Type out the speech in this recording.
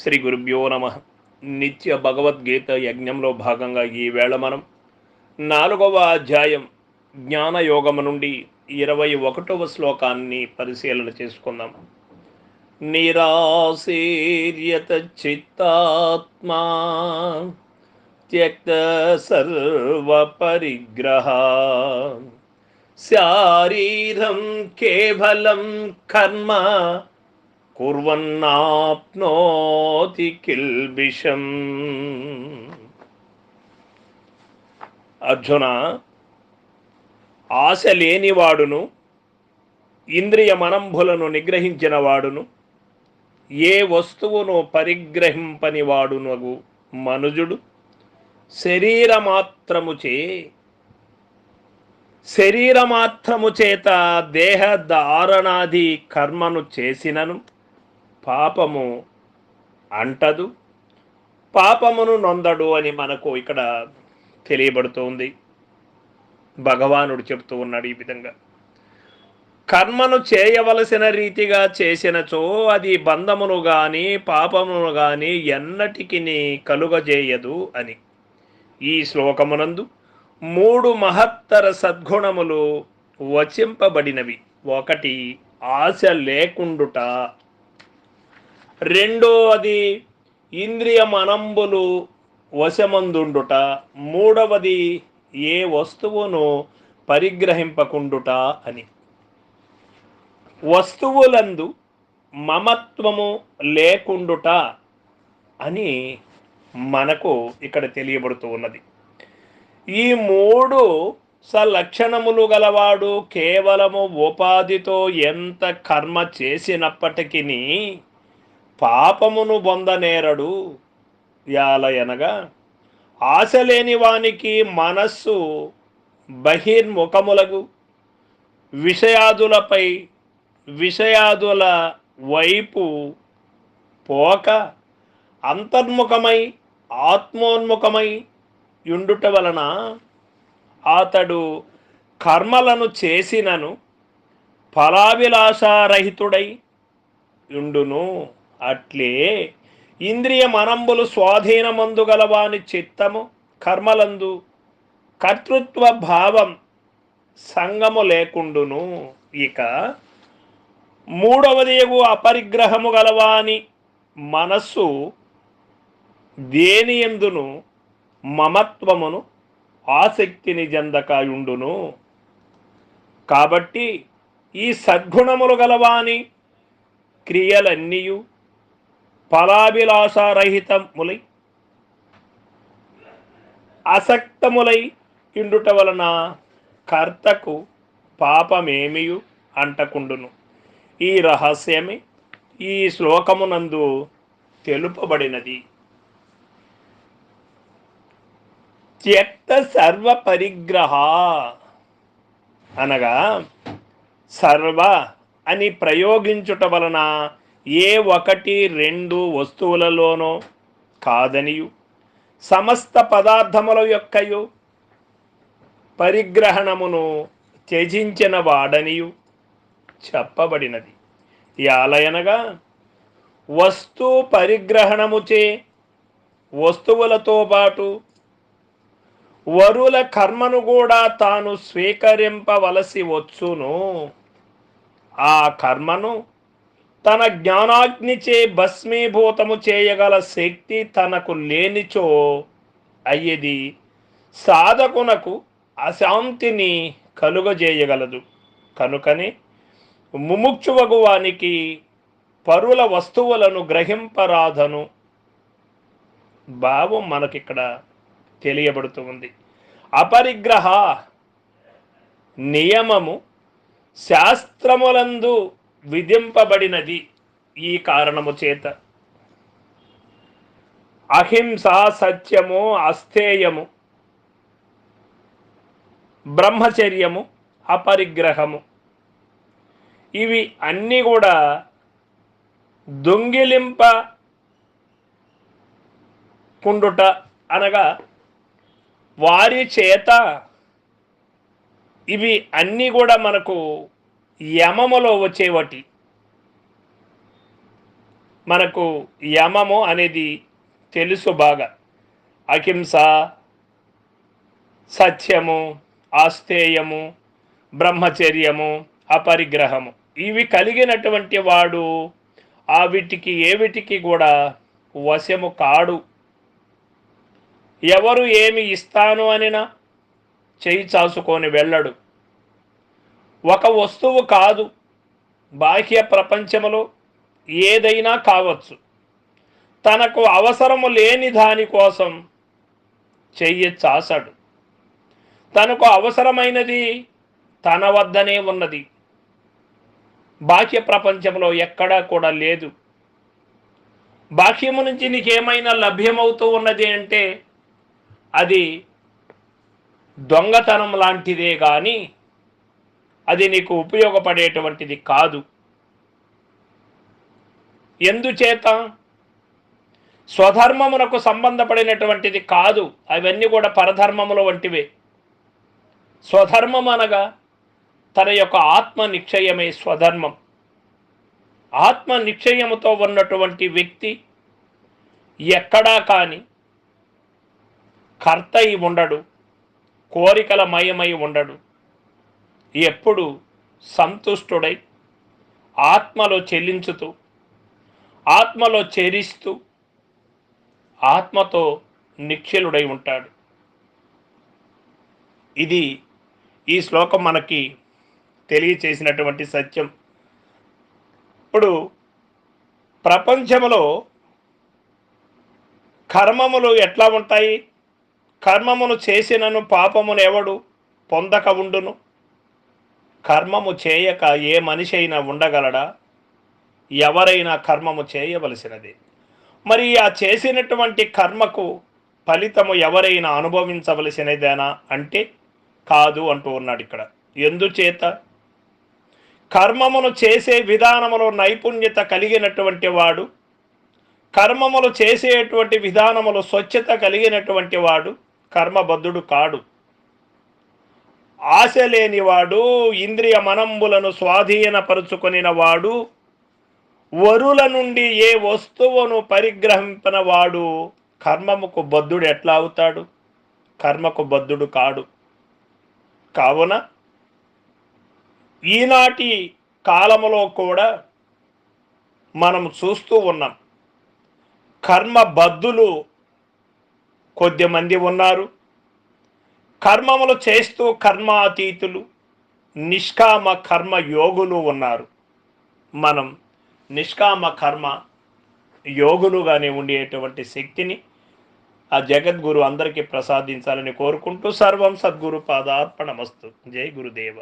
శ్రీ గురుభ్యో నమ. నిత్య భగవద్గీత యజ్ఞంలో భాగంగా ఈవేళ మనం 4వ అధ్యాయం జ్ఞానయోగము నుండి 21వ శ్లోకాన్ని పరిశీలన చేసుకుందాం. నిరాశీర్యత చిత్తాత్మా త్యక్త సర్వ పరిగ్రహ శారీరం కేవలం కర్మ కుర్వన్నాప్నోతి కిల్బిషం. అర్జున, ఆశ లేనివాడును ఇంద్రియ మనంబులను నిగ్రహించిన వాడును ఏ వస్తువును పరిగ్రహింపని వాడునగు మనుజుడు శరీరమాత్రము చేత దేహ ధారణాది కర్మను చేసినను పాపము అంటదు, పాపమును నొందడు అని మనకు ఇక్కడ తెలియబడుతోంది. భగవానుడు చెప్తూ ఉన్నాడు ఈ విధంగా, కర్మను చేయవలసిన రీతిగా చేసినచో అది బంధమును గాని పాపమును గాని ఎన్నటికి కలుగజేయదు అని. ఈ శ్లోకమునందు 3 మహత్తర సద్గుణములు వచింపబడినవి. 1 ఆశ లేకుండుట, రెండవది ఇంద్రియ మనంబులు వశమందుండుట, మూడవది ఏ వస్తువును పరిగ్రహింపకుండుట అని. వస్తువులందు మమత్వము లేకుండుట అని మనకు ఇక్కడ తెలియబడుతూ ఉన్నది. ఈ 3 సలక్షణములు గలవాడు కేవలము ఉపాధితో ఎంత కర్మ చేసినప్పటికీ పాపమును పొందనేరడు. యాలయనగా ఆశ లేని వానికి మనస్సు బహిర్ముఖములకు విషయాదుల వైపు పోక అంతర్ముఖమై ఆత్మోన్ముఖమై యుండుట వలన అతడు కర్మలను చేసినను ఫలాభిలాషారహితుడై యుండును. అట్లే ఇంద్రియ మనంబులు స్వాధీనమందు గలవాని చిత్తము కర్మలందు కర్తృత్వ భావం సంగము లేకుండును. ఇక మూడవది అపరిగ్రహము గలవాని మనస్సు దేనియందును మమత్వమును ఆసక్తిని జందకయుండును. కాబట్టి ఈ సద్గుణములు గలవాని క్రియలన్నీయు ఫలాభిలాషారహితములై అసక్తములై ఇండుట వలన కర్తకు పాపమేమియు అంటకుండును. ఈ రహస్యమే ఈ శ్లోకమునందు తెలుపబడినది. త్యక్త సర్వ పరిగ్రహ అనగా సర్వ అని ప్రయోగించుట వలన ఏ 1-2 వస్తువులలోనో కాదనియు సమస్త పదార్థముల యొక్కయు పరిగ్రహణమును త్యజించిన వాడనియు చెప్పబడినది. యాలయనగా వస్తు పరిగ్రహణముచే వస్తువులతో పాటు వరుల కర్మను కూడా తాను స్వీకరింపవలసి వచ్చును. ఆ కర్మను తన జ్ఞానాగ్నిచే భస్మీభూతము చేయగల శక్తి తనకు లేనిచో అయ్యేది సాధకునకు అశాంతిని కలుగజేయగలదు. కనుకనే ముముక్షువగు వానికి పరుల వస్తువులను గ్రహింపరాధను భావం మనకిక్కడ తెలియబడుతూ ఉంది. అపరిగ్రహ నియమము శాస్త్రములందు విధింపబడినది. ఈ కారణము చేత అహింస, సత్యము, అస్థేయము, బ్రహ్మచర్యము, అపరిగ్రహము ఇవి అన్నీ కూడా దొంగిలింపకుండుట అనగా వారి చేత ఇవి అన్నీ కూడా మనకు యమములో వచ్చేవటి. మనకు యమము అనేది తెలుసు బాగా. అహింస, సత్యము, ఆస్తేయము, బ్రహ్మచర్యము, అపరిగ్రహము, ఇవి కలిగినటువంటి వాడు ఆ వీటికి ఏవిటికి కూడా వశము కాడు. ఎవరు ఏమి ఇస్తాను అనినా చేయి చాసుకొని వెళ్ళడు. ఒక వస్తువు కాదు, బాహ్య ప్రపంచములో ఏదైనా కావచ్చు, తనకు అవసరము లేని దానికోసం చెయ్యి చాసడు. తనకు అవసరమైనది తన వద్దనే ఉన్నది, బాహ్య ప్రపంచంలో ఎక్కడా కూడా లేదు. బాహ్యము నుంచి నీకేమైనా లభ్యమవుతూ ఉన్నది అంటే అది దొంగతనం లాంటిదే కానీ అది నీకు ఉపయోగపడేటువంటిది కాదు. ఎందుచేత? స్వధర్మమునకు సంబంధపడినటువంటిది కాదు, అవన్నీ కూడా పరధర్మముల వంటివే. స్వధర్మం అనగా తన యొక్క ఆత్మ నిశ్చయమే స్వధర్మం. ఆత్మ నిశ్చయముతో ఉన్నటువంటి వ్యక్తి ఎక్కడా కానీ కర్త అయి ఉండడు, కోరికల మయమై ఉండడు. ఎప్పుడు సంతుష్టుడై ఆత్మలో చెల్లించుతూ, ఆత్మలో చెరిస్తూ, ఆత్మతో నిశ్చలుడై ఉంటాడు. ఇది ఈ శ్లోకం మనకి తెలియచేసినటువంటి సత్యం. ఇప్పుడు ప్రపంచంలో కర్మములు ఎట్లా ఉంటాయి? కర్మమును చేసినను పాపమును ఎవడు పొందక ఉండును? కర్మము చేయక ఏ మనిషి అయినా ఉండగలడా? ఎవరైనా కర్మము చేయవలసినదే. మరి ఆ చేసినటువంటి కర్మకు ఫలితము ఎవరైనా అనుభవించవలసినదేనా అంటే కాదు అంటూ ఉన్నాడు ఇక్కడ. ఎందుచేత? కర్మమును చేసే విధానములో నైపుణ్యత కలిగినటువంటి వాడు, కర్మములు చేసేటువంటి విధానములు స్వచ్ఛత కలిగినటువంటి వాడు కర్మబద్ధుడు కాడు. ఆశ లేనివాడు, ఇంద్రియ మనంబులను స్వాధీనపరుచుకొనిన వాడు, వరుల నుండి ఏ వస్తువును పరిగ్రహింపిన వాడు కర్మముకు బద్ధుడు ఎట్లా అవుతాడు? కర్మకు బద్ధుడు కాడు. కావున ఈనాటి కాలములో కూడా మనం చూస్తూ ఉన్నాం, కర్మబద్ధులు కొద్దిమంది ఉన్నారు, కర్మములు చేస్తూ కర్మాతీతులు, నిష్కామ కర్మ యోగులు ఉన్నారు. మనం నిష్కామ కర్మ యోగులుగానే ఉండేటువంటి శక్తిని ఆ జగద్గురు అందరికీ ప్రసాదించాలని కోరుకుంటూ సర్వం సద్గురు పాదార్పణమస్తు. జై గురుదేవ.